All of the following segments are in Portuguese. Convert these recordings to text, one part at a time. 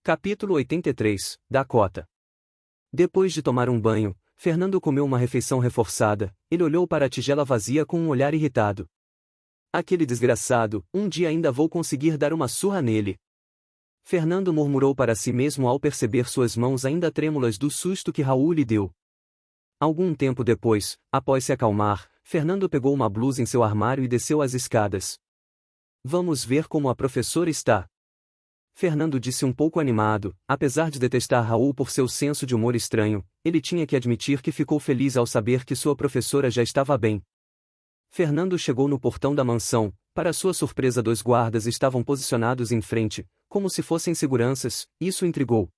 Capítulo 83, Dakota. Depois de tomar um banho, Fernando comeu uma refeição reforçada. Ele olhou para a tigela vazia com um olhar irritado. Aquele desgraçado, um dia ainda vou conseguir dar uma surra nele. Fernando murmurou para si mesmo ao perceber suas mãos ainda trêmulas do susto que Raul lhe deu. Algum tempo depois, após se acalmar, Fernando pegou uma blusa em seu armário e desceu as escadas. Vamos ver como a professora está. Fernando disse um pouco animado. Apesar de detestar Raul por seu senso de humor estranho, ele tinha que admitir que ficou feliz ao saber que sua professora já estava bem. Fernando chegou no portão da mansão. Para sua surpresa, 2 guardas estavam posicionados em frente, como se fossem seguranças. Isso intrigou.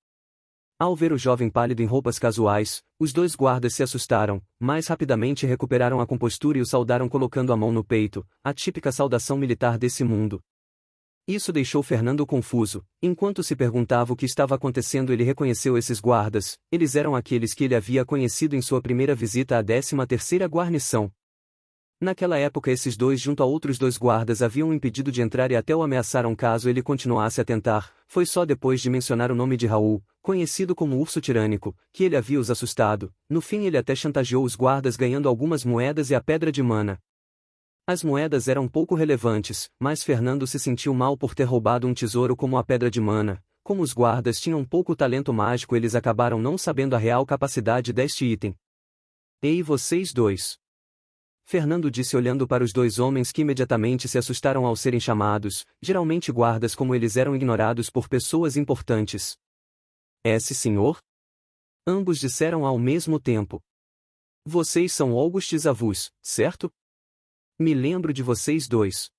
Ao ver o jovem pálido em roupas casuais, os 2 guardas se assustaram, mas rapidamente recuperaram a compostura e o saudaram colocando a mão no peito, a típica saudação militar desse mundo. Isso deixou Fernando confuso. Enquanto se perguntava o que estava acontecendo, ele reconheceu esses guardas. Eles eram aqueles que ele havia conhecido em sua primeira visita à 13ª guarnição. Naquela época, esses 2 junto a outros 2 guardas haviam o impedido de entrar e até o ameaçaram caso ele continuasse a tentar. Foi só depois de mencionar o nome de Raul, conhecido como Urso Tirânico, que ele havia os assustado. No fim, ele até chantageou os guardas ganhando algumas moedas e a pedra de mana. As moedas eram pouco relevantes, mas Fernando se sentiu mal por ter roubado um tesouro como a pedra de mana. Como os guardas tinham pouco talento mágico, eles acabaram não sabendo a real capacidade deste item. Ei, vocês 2! Fernando disse olhando para os 2 homens que imediatamente se assustaram ao serem chamados, geralmente guardas como eles eram ignorados por pessoas importantes. Esse senhor? Ambos disseram ao mesmo tempo. Vocês são August e Zavus, certo? Me lembro de vocês 2.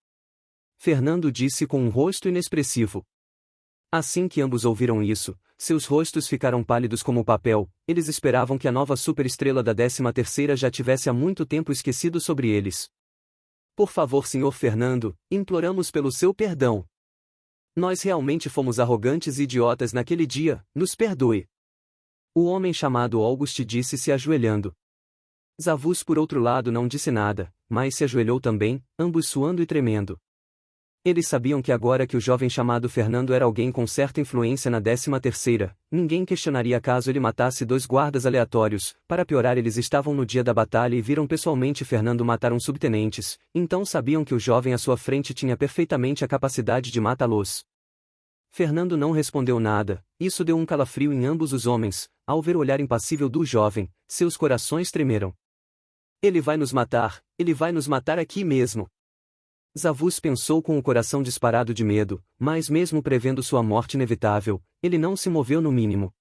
Fernando disse com um rosto inexpressivo. Assim que ambos ouviram isso, seus rostos ficaram pálidos como papel. Eles esperavam que a nova superestrela da 13ª já tivesse há muito tempo esquecido sobre eles. Por favor, senhor Fernando, imploramos pelo seu perdão. Nós realmente fomos arrogantes e idiotas naquele dia, nos perdoe. O homem chamado August disse se ajoelhando. Zavus, por outro lado, não disse nada, mas se ajoelhou também, ambos suando e tremendo. Eles sabiam que agora que o jovem chamado Fernando era alguém com certa influência na 13ª, ninguém questionaria caso ele matasse 2 guardas aleatórios. Para piorar, eles estavam no dia da batalha e viram pessoalmente Fernando matar uns subtenentes, então sabiam que o jovem à sua frente tinha perfeitamente a capacidade de matá-los. Fernando não respondeu nada. Isso deu um calafrio em ambos os homens. Ao ver o olhar impassível do jovem, seus corações tremeram. Ele vai nos matar aqui mesmo. Zavus pensou com o coração disparado de medo, mas mesmo prevendo sua morte inevitável, ele não se moveu no mínimo.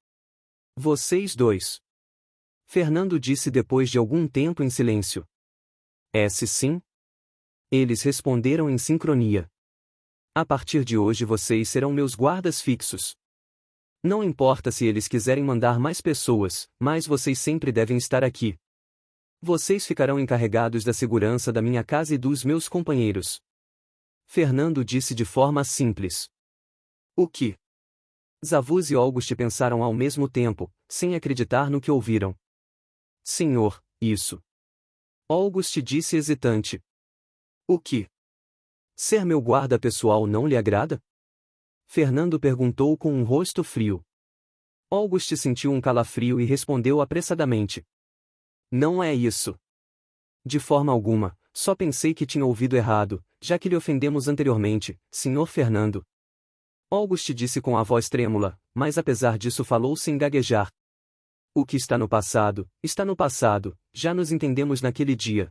Vocês 2. Fernando disse depois de algum tempo em silêncio. Sim? Eles responderam em sincronia. A partir de hoje vocês serão meus guardas fixos. Não importa se eles quiserem mandar mais pessoas, mas vocês sempre devem estar aqui. Vocês ficarão encarregados da segurança da minha casa e dos meus companheiros. Fernando disse de forma simples. O que? Zavus e August pensaram ao mesmo tempo, sem acreditar no que ouviram. Senhor, isso. August disse hesitante. O que? Ser meu guarda pessoal não lhe agrada? Fernando perguntou com um rosto frio. August sentiu um calafrio e respondeu apressadamente. Não é isso. De forma alguma, só pensei que tinha ouvido errado, já que lhe ofendemos anteriormente, senhor Fernando. August disse com a voz trêmula, mas apesar disso falou sem gaguejar. O que está no passado, já nos entendemos naquele dia.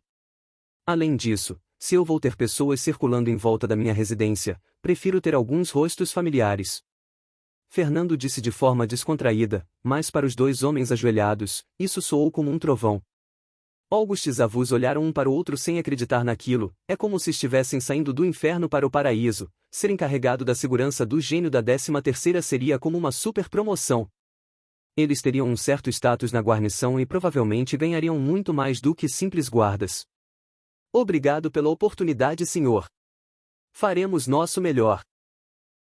Além disso, se eu vou ter pessoas circulando em volta da minha residência, prefiro ter alguns rostos familiares. Fernando disse de forma descontraída, mas para os 2 homens ajoelhados, isso soou como um trovão. August e Zavus olharam um para o outro sem acreditar naquilo. É como se estivessem saindo do inferno para o paraíso. Ser encarregado da segurança do gênio da 13ª seria como uma super promoção. Eles teriam um certo status na guarnição e provavelmente ganhariam muito mais do que simples guardas. Obrigado pela oportunidade, senhor. Faremos nosso melhor.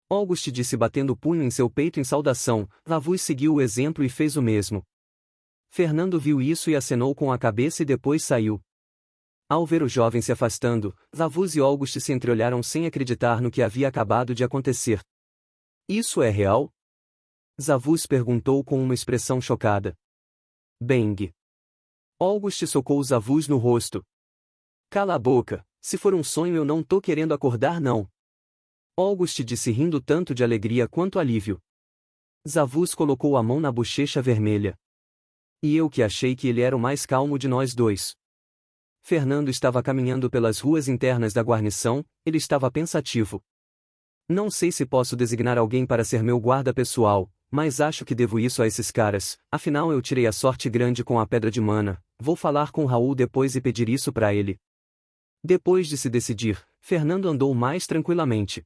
August disse batendo o punho em seu peito em saudação. Zavus seguiu o exemplo e fez o mesmo. Fernando viu isso e acenou com a cabeça e depois saiu. Ao ver o jovem se afastando, Zavus e August se entreolharam sem acreditar no que havia acabado de acontecer. Isso é real? Zavuz perguntou com uma expressão chocada. Bang. August socou Zavuz no rosto. Cala a boca, se for um sonho eu não tô querendo acordar não. August disse rindo tanto de alegria quanto alívio. Zavuz colocou a mão na bochecha vermelha. E eu que achei que ele era o mais calmo de nós dois. Fernando estava caminhando pelas ruas internas da guarnição, ele estava pensativo. Não sei se posso designar alguém para ser meu guarda pessoal, mas acho que devo isso a esses caras, afinal eu tirei a sorte grande com a pedra de mana, vou falar com Raul depois e pedir isso para ele. Depois de se decidir, Fernando andou mais tranquilamente.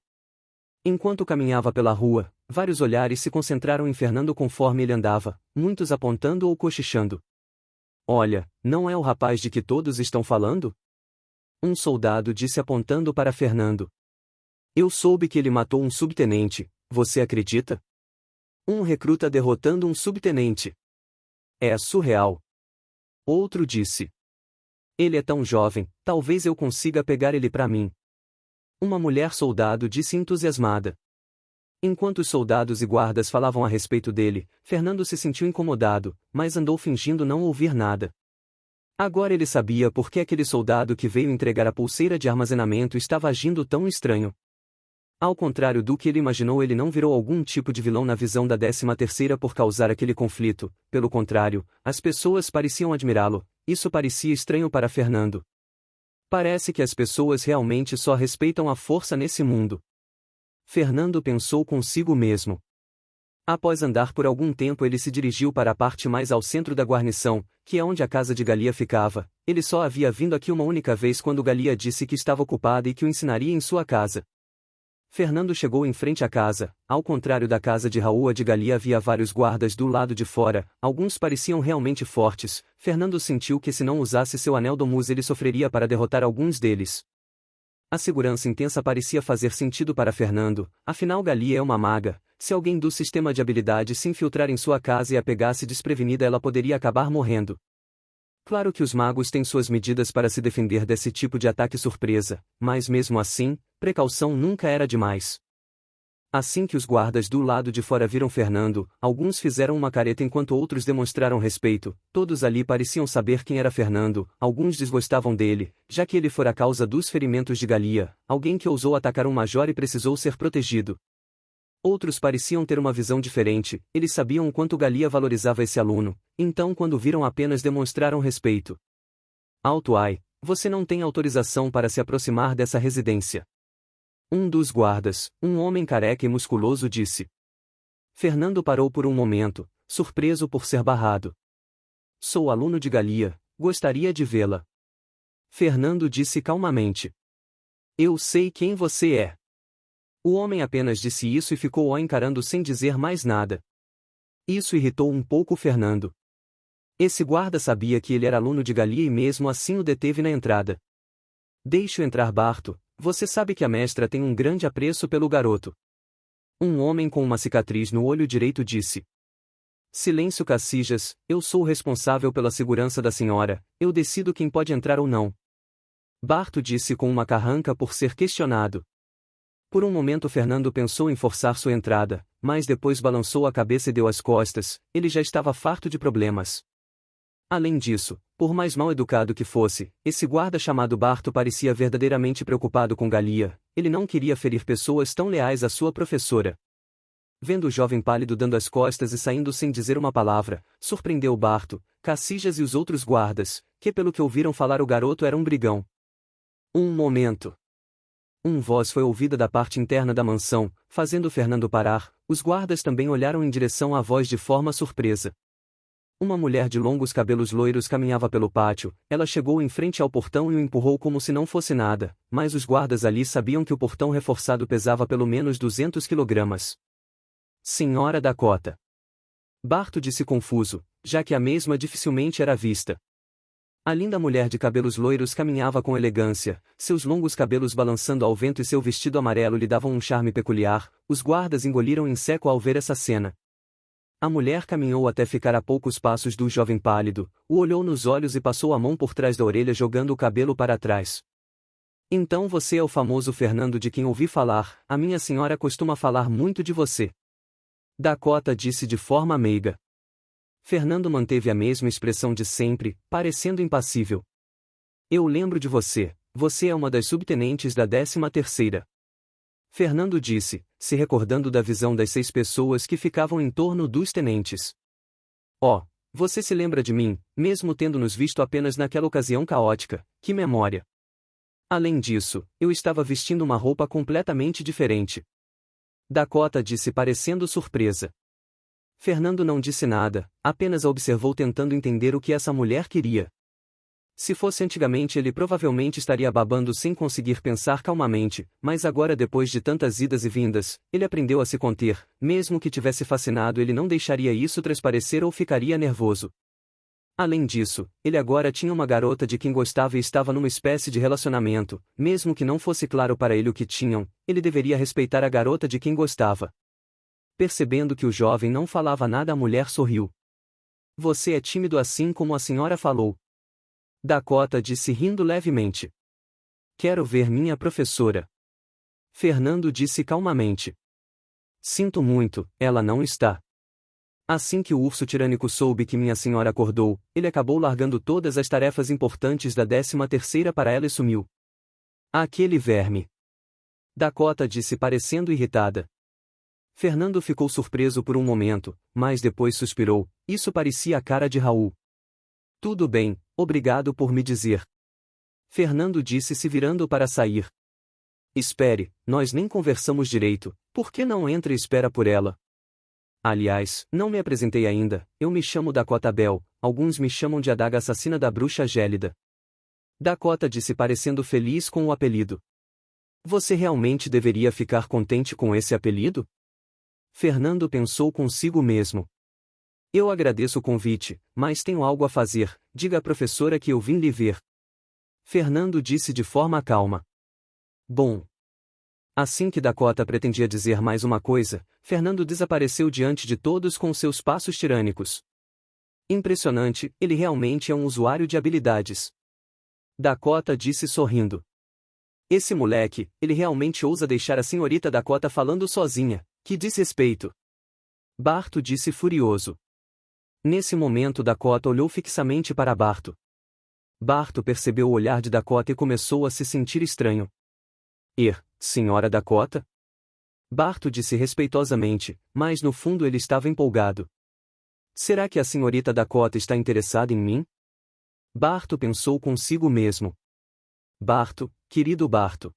Enquanto caminhava pela rua, vários olhares se concentraram em Fernando conforme ele andava, muitos apontando ou cochichando. Olha, não é o rapaz de que todos estão falando? Um soldado disse apontando para Fernando. Eu soube que ele matou um subtenente, você acredita? Um recruta derrotando um subtenente. É surreal. Outro disse. Ele é tão jovem, talvez eu consiga pegar ele para mim. Uma mulher soldado disse entusiasmada. Enquanto os soldados e guardas falavam a respeito dele, Fernando se sentiu incomodado, mas andou fingindo não ouvir nada. Agora ele sabia por que aquele soldado que veio entregar a pulseira de armazenamento estava agindo tão estranho. Ao contrário do que ele imaginou, ele não virou algum tipo de vilão na visão da 13ª por causar aquele conflito, pelo contrário, as pessoas pareciam admirá-lo, isso parecia estranho para Fernando. Parece que as pessoas realmente só respeitam a força nesse mundo. Fernando pensou consigo mesmo. Após andar por algum tempo ele se dirigiu para a parte mais ao centro da guarnição, que é onde a casa de Galia ficava. Ele só havia vindo aqui uma única vez quando Galia disse que estava ocupada e que o ensinaria em sua casa. Fernando chegou em frente à casa, ao contrário da casa de Raul, a de Galia havia vários guardas do lado de fora, alguns pareciam realmente fortes. Fernando sentiu que se não usasse seu anel Domus ele sofreria para derrotar alguns deles. A segurança intensa parecia fazer sentido para Fernando, afinal Galia é uma maga, se alguém do sistema de habilidade se infiltrar em sua casa e a pegasse desprevenida ela poderia acabar morrendo. Claro que os magos têm suas medidas para se defender desse tipo de ataque surpresa, mas mesmo assim, precaução nunca era demais. Assim que os guardas do lado de fora viram Fernando, alguns fizeram uma careta enquanto outros demonstraram respeito, todos ali pareciam saber quem era Fernando, alguns desgostavam dele, já que ele fora a causa dos ferimentos de Galia, alguém que ousou atacar um major e precisou ser protegido. Outros pareciam ter uma visão diferente, eles sabiam o quanto Galia valorizava esse aluno, então quando viram apenas demonstraram respeito. Alto ai, você não tem autorização para se aproximar dessa residência. Um dos guardas, um homem careca e musculoso disse. Fernando parou por um momento, surpreso por ser barrado. Sou aluno de Galia, gostaria de vê-la. Fernando disse calmamente. Eu sei quem você é. O homem apenas disse isso e ficou o encarando sem dizer mais nada. Isso irritou um pouco Fernando. Esse guarda sabia que ele era aluno de Galia e mesmo assim o deteve na entrada. Deixe-o entrar, Barto, você sabe que a mestra tem um grande apreço pelo garoto. Um homem com uma cicatriz no olho direito disse. Silêncio, Cacijas, eu sou o responsável pela segurança da senhora, eu decido quem pode entrar ou não. Barto disse com uma carranca por ser questionado. Por um momento Fernando pensou em forçar sua entrada, mas depois balançou a cabeça e deu as costas, ele já estava farto de problemas. Além disso, por mais mal educado que fosse, esse guarda chamado Barto parecia verdadeiramente preocupado com Galia, ele não queria ferir pessoas tão leais à sua professora. Vendo o jovem pálido dando as costas e saindo sem dizer uma palavra, surpreendeu Barto, Cacijas e os outros guardas, que pelo que ouviram falar o garoto era um brigão. Um momento. Uma voz foi ouvida da parte interna da mansão, fazendo Fernando parar, os guardas também olharam em direção à voz de forma surpresa. Uma mulher de longos cabelos loiros caminhava pelo pátio, ela chegou em frente ao portão e o empurrou como se não fosse nada, mas os guardas ali sabiam que o portão reforçado pesava pelo menos 200 kg. Senhora Dakota. Barto disse confuso, já que a mesma dificilmente era vista. A linda mulher de cabelos loiros caminhava com elegância, seus longos cabelos balançando ao vento e seu vestido amarelo lhe davam um charme peculiar, os guardas engoliram em seco ao ver essa cena. A mulher caminhou até ficar a poucos passos do jovem pálido, o olhou nos olhos e passou a mão por trás da orelha jogando o cabelo para trás. Então você é o famoso Fernando de quem ouvi falar, a minha senhora costuma falar muito de você. Dakota disse de forma meiga. Fernando manteve a mesma expressão de sempre, parecendo impassível. Eu lembro de você, você é uma das subtenentes da 13ª. Fernando disse, se recordando da visão das 6 pessoas que ficavam em torno dos tenentes. Oh, você se lembra de mim, mesmo tendo nos visto apenas naquela ocasião caótica, que memória! Além disso, eu estava vestindo uma roupa completamente diferente. Dakota disse parecendo surpresa. Fernando não disse nada, apenas a observou tentando entender o que essa mulher queria. Se fosse antigamente ele provavelmente estaria babando sem conseguir pensar calmamente, mas agora depois de tantas idas e vindas, ele aprendeu a se conter, mesmo que tivesse fascinado ele não deixaria isso transparecer ou ficaria nervoso. Além disso, ele agora tinha uma garota de quem gostava e estava numa espécie de relacionamento, mesmo que não fosse claro para ele o que tinham, ele deveria respeitar a garota de quem gostava. Percebendo que o jovem não falava nada, a mulher sorriu. Você é tímido assim como a senhora falou. Dakota disse rindo levemente. Quero ver minha professora. Fernando disse calmamente. Sinto muito, ela não está. Assim que o urso tirânico soube que minha senhora acordou, ele acabou largando todas as tarefas importantes da 13ª para ela e sumiu. Aquele verme. Dakota disse parecendo irritada. Fernando ficou surpreso por um momento, mas depois suspirou, isso parecia a cara de Raul. Tudo bem, obrigado por me dizer. Fernando disse se virando para sair. Espere, nós nem conversamos direito, por que não entra e espera por ela? Aliás, não me apresentei ainda, eu me chamo Dakota Bell, alguns me chamam de Adaga Assassina da Bruxa Gélida. Dakota disse parecendo feliz com o apelido. Você realmente deveria ficar contente com esse apelido? Fernando pensou consigo mesmo. Eu agradeço o convite, mas tenho algo a fazer, diga à professora que eu vim lhe ver. Fernando disse de forma calma. Bom. Assim que Dakota pretendia dizer mais uma coisa, Fernando desapareceu diante de todos com seus passos tirânicos. Impressionante, ele realmente é um usuário de habilidades. Dakota disse sorrindo. Esse moleque, ele realmente ousa deixar a senhorita Dakota falando sozinha, que desrespeito. Barto disse furioso. Nesse momento Dakota olhou fixamente para Barto. Barto percebeu o olhar de Dakota e começou a se sentir estranho. Senhora Dakota? Barto disse respeitosamente, mas no fundo ele estava empolgado. Será que a senhorita Dakota está interessada em mim? Barto pensou consigo mesmo. Barto, querido Barto.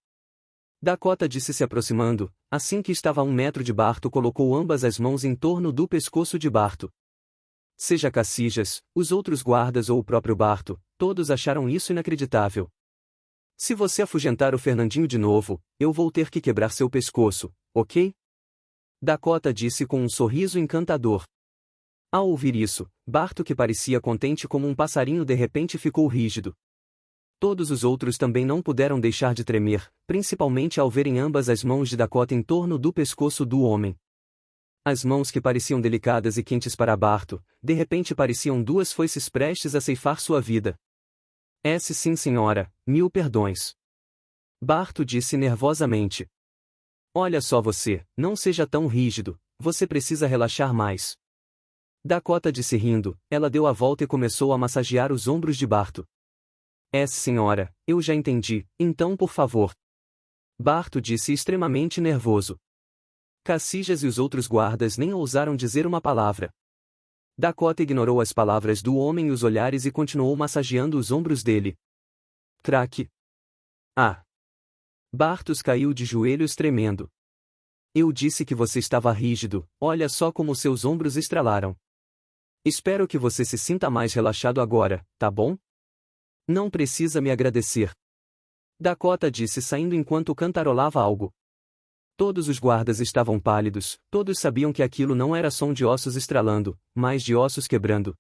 Dakota disse se aproximando, assim que estava a 1 metro de Barto colocou ambas as mãos em torno do pescoço de Barto. Seja Cacijas, os outros guardas ou o próprio Barto, todos acharam isso inacreditável. Se você afugentar o Fernandinho de novo, eu vou ter que quebrar seu pescoço, ok? Dakota disse com um sorriso encantador. Ao ouvir isso, Barto, que parecia contente como um passarinho, de repente ficou rígido. Todos os outros também não puderam deixar de tremer, principalmente ao verem ambas as mãos de Dakota em torno do pescoço do homem. As mãos que pareciam delicadas e quentes para Barto, de repente pareciam 2 foices prestes a ceifar sua vida. Sim senhora, 1000 perdões. Barto disse nervosamente. Olha só você, não seja tão rígido, você precisa relaxar mais. Dakota disse rindo, ela deu a volta e começou a massagear os ombros de Barto. Senhora, eu já entendi, então por favor. Barto disse extremamente nervoso. Cacijas e os outros guardas nem ousaram dizer uma palavra. Dakota ignorou as palavras do homem e os olhares e continuou massageando os ombros dele. Craque. Bartos caiu de joelhos tremendo. Eu disse que você estava rígido, olha só como seus ombros estralaram. Espero que você se sinta mais relaxado agora, tá bom? Não precisa me agradecer. Dakota disse saindo enquanto cantarolava algo. Todos os guardas estavam pálidos, todos sabiam que aquilo não era som de ossos estralando, mas de ossos quebrando.